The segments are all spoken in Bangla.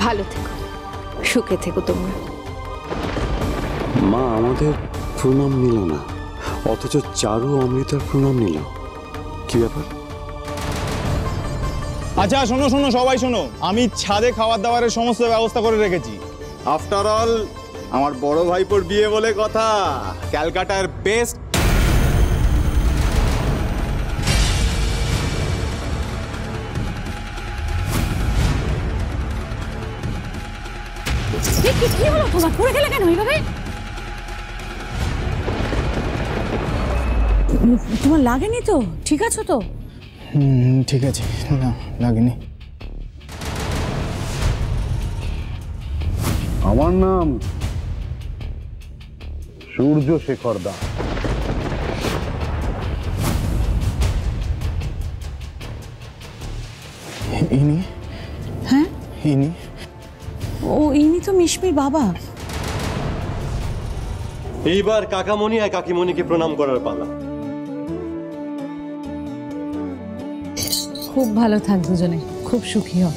ভালো থেকো, সুখে থেকো তোমরা। মা আমাদের প্রণাম নিল না, অথচ চারু অমৃতার প্রণাম নিল, কি ব্যাপার? আচ্ছা শোনো শোনো সবাই শোনো, আমি ছাদে খাবার দাবারের সমস্ত ব্যবস্থা করে রেখেছি। আফটার অল আমার বড় ভাইপোর বিয়ে বলে কথা, ক্যালকাটার বেস্ট। কি হলো তোমার? পড়ে গেলে কেন এইভাবে? তোমার লাগেনি তো? ঠিক আছো তো? ঠিক আছে, না লাগেনি। আমার নাম সূর্য শেখর দাস। ইনি? হ্যাঁ ইনি? ও ইনি তো মিশমির বাবা। এইবার কাকামণি আর কাকিমণিকে প্রণাম করার পালা। খুব ভালো থাক দুজনে, খুব সুখী হও।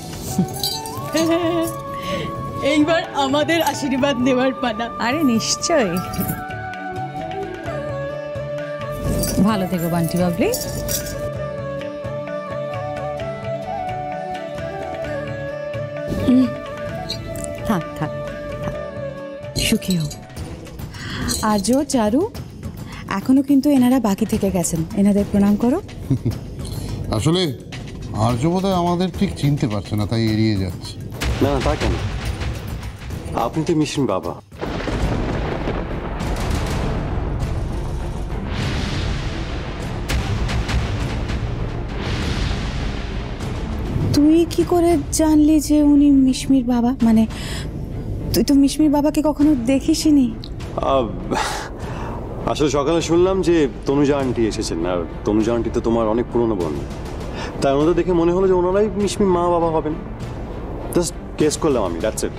এইবার আমাদের আশীর্বাদ নেওয়ার পালা। আরে নিশ্চয়। ভালো থেকো বান্টি বাবলি। থাক থাক থাক, সুখী হও। আর্য, চারু, এখনো কিন্তু এনারা বাকি থেকে গেছেন, এনাদের প্রণাম করো। আসলে আর্য বোধহয় আমাদের ঠিক চিনতে পারছে না, তাই এড়িয়ে যাচ্ছে। না না, তা কেন? আপনি তো মিশমির বাবা। তুই কি করে জানলি যে উনি মিশমির বাবা? মানে তুই তো মিশমির বাবাকে কখনো দেখিসনি? আসলে সকালে শুনলাম যে তনুজা আন্টি এসেছেন, আর তনুজা আন্টি তো তোমার অনেক পুরনো বোন, তাই ওনাদের দেখে মনে হলো যে ওনারাই মিশমির মা বাবা হবেন। জাস্ট গেস করলাম আমি, দ্যাটস ইট।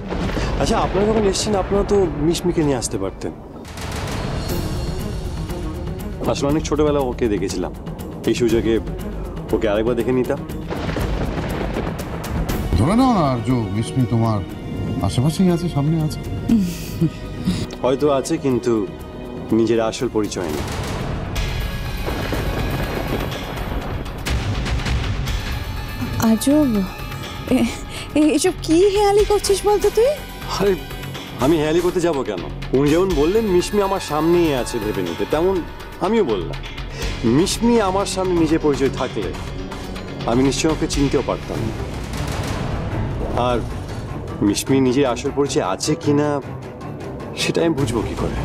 আচ্ছা, আপনারা যখন এসেছেন আপনারা তো মিশমিকে নিয়ে আসতে পারতেন। আসলে অনেক ছোটবেলা ওকে দেখেছিলাম, এই সুযোগে ওকে আরেকবার দেখে নিতাম। ধরে নাও না আর্য, বিস্মি তোমার আশেপাশেই আছে, সামনে আছে। হয়তো আছে, কিন্তু নিজের আসল পরিচয় না। আজব, এসব কি হেয়ালি করছিস বলতো তুই? আরে আমি হেয়ালি করতে যাবো কেন? উনি যেমন বললেন মিশমি আমার সামনেই আছে ভেবে নিতে, তেমন আমিও বললাম মিশমি আমার সামনে নিজে পরিচয় থাকলে আমি নিশ্চয়ই ওকে চিনতেও পারতাম। আর মিশমি নিজের আসল পরিচয় আছে কিনা সেটা আমি বুঝবো কি করে?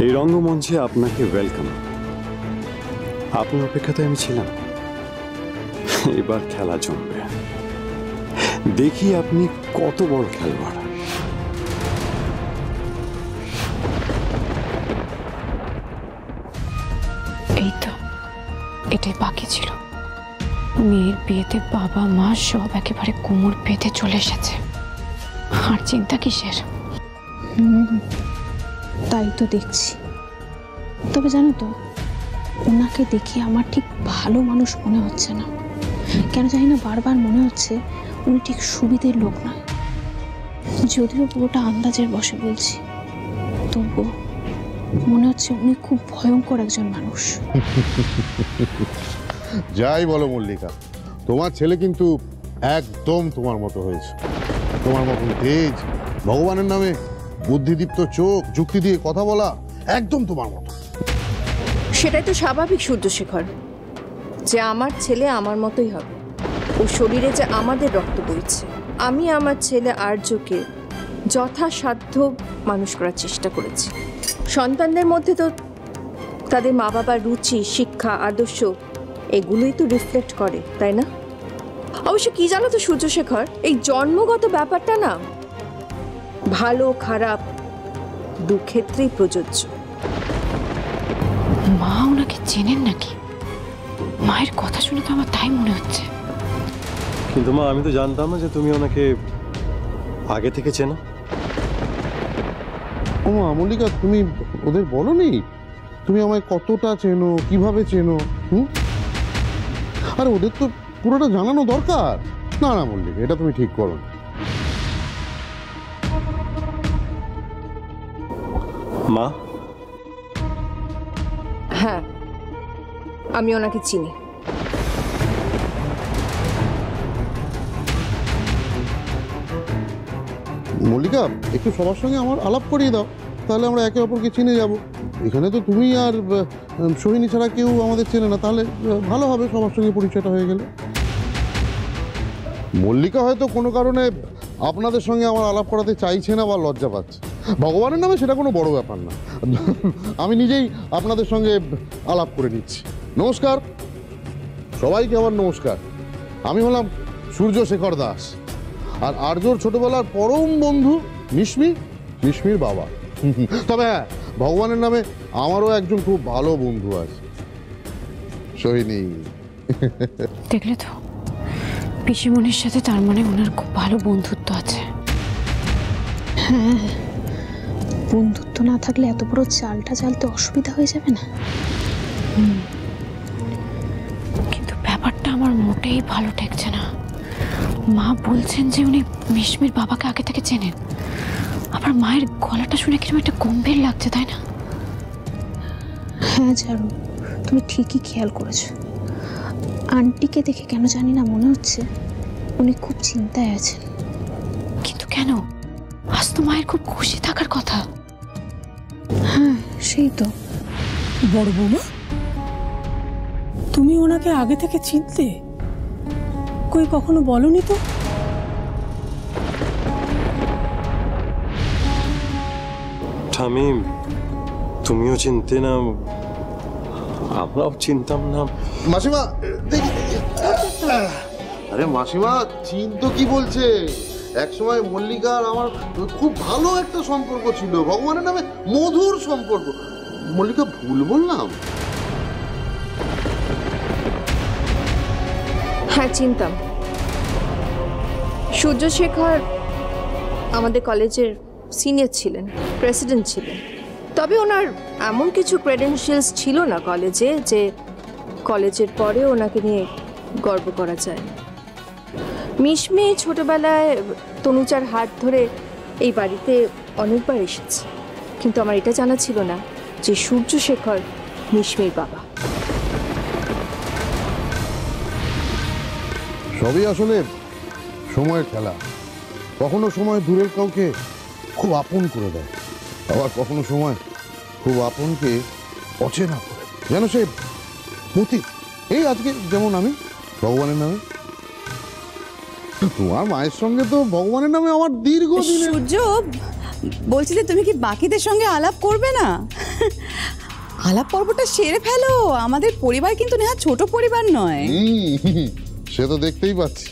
এই রঙ্গমঞ্চে আপনাকে ওয়েলকাম। আপনার অপেক্ষাতে আমি ছিলাম। এবার খেলা জমবে, দেখি আপনি কত বড় খেলোয়াড়। এই তো, এটাই বাকি ছিল। মেয়ের বিয়েতে বাবা মা সব একেবারে কোমর বেঁধে চলে এসেছে, আর চিন্তা কিসের? তাই তো দেখছি। তবে জানো তো, ওনাকে দেখে আমার ঠিক ভালো মানুষ মনে হচ্ছে না। কেন জানি না বারবার মনে হচ্ছে উনি ঠিক সুবিধের লোক নয়। যদিও পুরোটা আন্দাজের বশে বলছি, তবুও মনে হচ্ছে উনি খুব ভয়ঙ্কর একজন মানুষ। যাই বলো মল্লিকা, তোমার ছেলে কিন্তু একদম তোমার মতো হয়েছে। তোমার মতন তেজ, ভগবানের নামে বুদ্ধিদীপ্ত চোখ, যুক্তি দিয়ে কথা বলা, একদম তোমার মতো। সেটাই তো স্বাভাবিক সূর্যশেখর, যে আমার ছেলে আমার মতোই হবে। ও শরীরে যে আমাদের রক্ত বইছে। আমি আমার ছেলে আর্যকে যথাসাধ্য মানুষ করার চেষ্টা করেছি। সন্তানদের মধ্যে তো তাদের মা বাবার রুচি, শিক্ষা, আদর্শ এগুলোই তো রিফ্লেক্ট করে, তাই না? অবশ্য কি জানো তো সূর্যশেখর, এই জন্মগত ব্যাপারটা না ভালো খারাপ দু ক্ষেত্রেই প্রযোজ্য। মা ওনাকে চেনেন নাকি? মায়ের কথা শুনে তো আমার তাই মনে হচ্ছে। কিন্তু মা, আমি তো জানতাম না যে তুমি ওনাকে আগে থেকে চেনো। ও মা মল্লিকা, তুমি ওদের বলোনি তুমি আমায় কতটা চেনো, কিভাবে চেনো? আরে ওদের তো পুরোটা জানানো দরকার। না না মল্লিকা, এটা তুমি ঠিক করো। মা, হ্যাঁ, আমি ওনাকে চিনি। মল্লিকা, একটু সবার সঙ্গে আমার আলাপ করিয়ে দাও, তাহলে আমরা একে অপরকে চিনে যাব। এখানে তো তুমি আর সোহিনী ছাড়া কেউ আমাদের চেনে না, তাহলে ভালো হবে সবার সঙ্গে পরিচয়টা হয়ে গেলে। মল্লিকা হয়তো কোনো কারণে আপনাদের সঙ্গে আমার আলাপ করাতে চাইছে না বা লজ্জা পাচ্ছে। ভগবানের নামে সেটা কোনো বড় ব্যাপার না, আমি নিজেই আপনাদের সঙ্গে আলাপ করে নিচ্ছি। নমস্কার সবাইকে, আমার নমস্কার। আমি হলাম সূর্যশেখর দাস, আর আর্যর ছোটবেলার পরম বন্ধু মিশমির বাবা। তবে হ্যাঁ, ভগবানের নামে আমারও একজন খুব ভালো বন্ধু আছে, সোহিনী। দেখলে তো, পিসিমণির সাথে তার মানে ওনার খুব ভালো বন্ধুত্ব আছে। হ্যাঁ, বন্ধুত্ব না থাকলে এত বড় চালটা চালতে অসুবিধা হয়ে যাবে না? কিন্তু ব্যাপারটা আমার মোটেই ভালো ঠেকছে না। মা বলছেন যে উনি মিশমির বাবাকে আগে থেকে চেনেন, আবার মায়ের গলাটা শুনে কিরকম একটা গম্ভীর লাগছে, তাই না? হ্যাঁ চারু, তুমি ঠিকই খেয়াল করেছো। আন্টিকে দেখে কেন জানি না মনে হচ্ছে উনি খুব চিন্তায় আছেন। কিন্তু কেন? আজ তো মায়ের খুব খুশি থাকার কথা। হ্যাঁ সেই তো। বড় বৌমা, তুমি ওনাকে আগে থেকে চিনতে? কই কখনো বলনি তো? ঠামি, তুমিও চিনতে না, আমরাও চিনতাম না। মাসিমা, আরে মাসিমা, চিন্ত কি বলছে? একসময় মল্লিকা আর আমার খুব ভালো একটা সম্পর্ক ছিল, ভগবানের নামে মধুর সম্পর্ক। মল্লিকা, ভুল বললাম? হ্যাঁ, চিনতাম। সূর্যশেখর আমাদের কলেজের সিনিয়র ছিলেন, প্রেসিডেন্ট ছিলেন। তবে ওনার এমন কিছু ক্রেডেনশিয়ালস ছিল না কলেজে যে কলেজের পরে ওনাকে নিয়ে গর্ব করা যায়। মিশমি ছোটবেলায় তনুজার হাত ধরে এই বাড়িতে অনেকবার এসেছে, কিন্তু আমার এটা জানা ছিল না যে সূর্যশেখর মিশমির বাবা। সবই আসলে সময়ের খেলা। কখনো সময় দূরের কাউকে খুব আপন করে দেয়, আবার কখনো সময় খুব আপনকে অচেনা করে, যেন সে মতি। এই আজকে যেমন আমি ভগবানের নামে, তোমার মায়ের সঙ্গে তো ভগবানের নামে আমার দীর্ঘ সূর্য, বলছি যে তুমি কি বাকিদের সঙ্গে আলাপ করবে না? আলাপ পর্বটা সেরে ফেলো। আমাদের পরিবার কিন্তু নেহা ছোট পরিবার নয়। সে তো দেখতেই পাচ্ছি।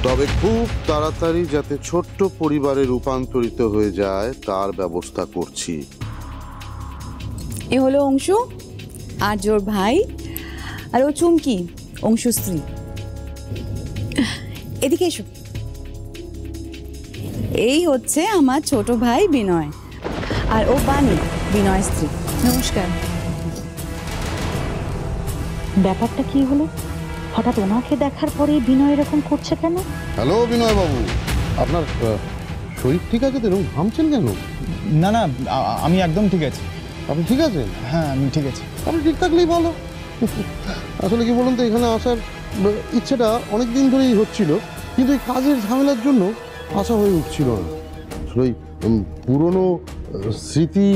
তবে খুব তাড়াতাড়ি যাতে ছোট্ট পরিবারে রূপান্তরিত হয়ে যায় তার ব্যবস্থা করছি। এ হলো অংশু, আর্যর ভাই, আর ও চুমকি, অংশু স্ত্রী। এদিকে এসো। এই হচ্ছে আমার ছোট ভাই বিনয়, আর ও বানি, বিনয় স্ত্রী। নমস্কার। ব্যাপারটা কি হলো? হঠাৎ ওনাকে দেখার পরে বিনয় এরকম করছে কেন? হ্যালো বিনয় বাবু, আপনার শরীর ঠিক আছে তো? এরকম ঘামছেন কেন? না না, আমি একদম ঠিক আছি। আপনি ঠিক আছেন? হ্যাঁ, আমি ঠিক আছি। আপনি ঠিক থাকলেই ভালো। আসলে কি বলুন তো, এখানে আসার ইচ্ছেটা অনেক দিন ধরেই হচ্ছিল, কিন্তু এই কাজের ঝামেলার জন্য আসা হয়ে উঠছিল না। আসলে ওই পুরনো স্মৃতি,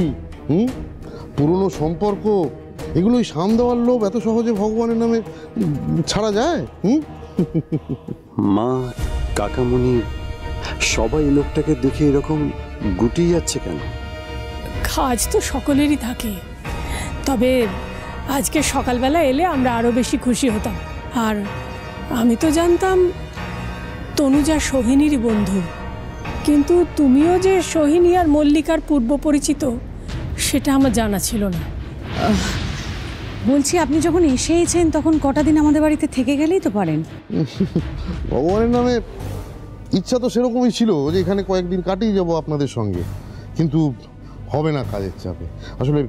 পুরনো সম্পর্ক, এগুলো ওই সাম দেওয়ার লোভ এত সহজে ভগবানের নামে ছাড়া যায়? মা, কাকামণি, সবাই লোকটাকে দেখে এরকম গুটিয়ে যাচ্ছে কেন? কাজ তো সকলেরই থাকে, তবে আজকে সকালবেলা এলে আমরা আরো বেশি খুশি হতাম। আর আমি তো জানতাম তনুজা সোহিনীরই বন্ধু, কিন্তু তুমিও যে সোহিনী আর মল্লিকার পূর্ব পরিচিত সেটা আমার জানা ছিল না। বলছি, আপনি যখন এসেইছেন তখন কটা দিন আমাদের বাড়িতে থেকে গেলেই তো পারেন। ভগবানের নামে ইচ্ছা তো সেরকমই ছিল যে এখানে কয়েকদিন কাটিয়ে যাব আপনাদের সঙ্গে, কিন্তু হবে না কাজের চাপে। আসলে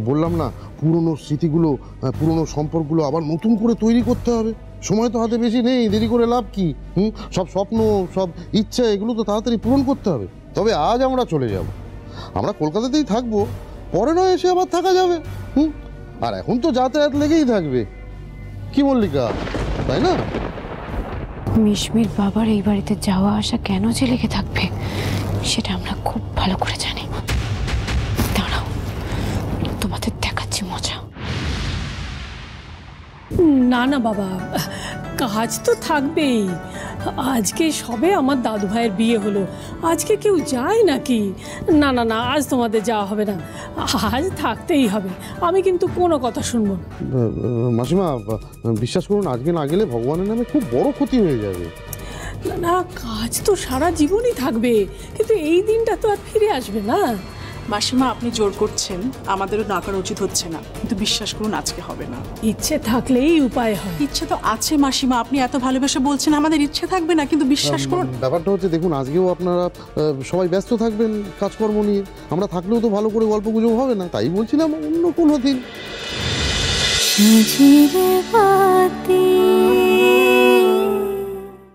বললাম না, পুরনো স্মৃতিগুলো, পুরনো সম্পর্কগুলো আবার নতুন করে তৈরি করতে হবে। সময় তো হাতে বেশি নেই, দেরি করে লাভ কি? সব স্বপ্ন, সব ইচ্ছা, এগুলো তো তাড়াতাড়ি পূরণ করতে হবে। তবে আজ আমরা চলে যাব, আমরা কলকাতাতেই থাকবো, পরে নয় এসে আবার থাকা যাবে। আর এখন তো যাতায়াত লেগেই থাকবে, কি মল্লিকা, তাই না? মিশমির বাবার এই বাড়িতে যাওয়া আসা কেন যে লেগে থাকবে সেটা আমরা খুব ভালো করে জানি। দাঁড়াও, তোমাদের দেখাচ্ছি মজা। না না বাবা, কাজ তো থাকবেই। আজকে সবে আমার দাদু ভাইয়ের বিয়ে হলো, আজকে কেউ যায় নাকি? না না না, আজ তোমাদের যাওয়া হবে না, আজ থাকতেই হবে। আমি কিন্তু কোনো কথা শুনবো না। মাসিমা, বিশ্বাস করুন, আজকে না গেলে ভগবানের নামে খুব বড় ক্ষতি হয়ে যাবে। না না, কাজ তো সারা জীবনই থাকবে, কিন্তু এই দিনটা তো আর ফিরে আসবে না। মাসিমা, আপনি জোর করছেন, আমাদেরও না করা উচিত হচ্ছে না, কিন্তু বিশ্বাস করুন আজকে হবে না। ইচ্ছে থাকলেই উপায় হয়। ইচ্ছে তো আছে মাসিমা, আপনি এত ভালোবেসে বলছেন আমাদের ইচ্ছে থাকবে না, কিন্তু বিশ্বাস করুন। ব্যাপারটা হচ্ছে, দেখুন, আজকেও আপনারা সবাই ব্যস্ত থাকবেন কাজকর্ম নিয়ে, আমরা থাকলেও তো ভালো করে গল্প গুজব হবে না, তাই বলছিলাম অন্য কোনো দিন।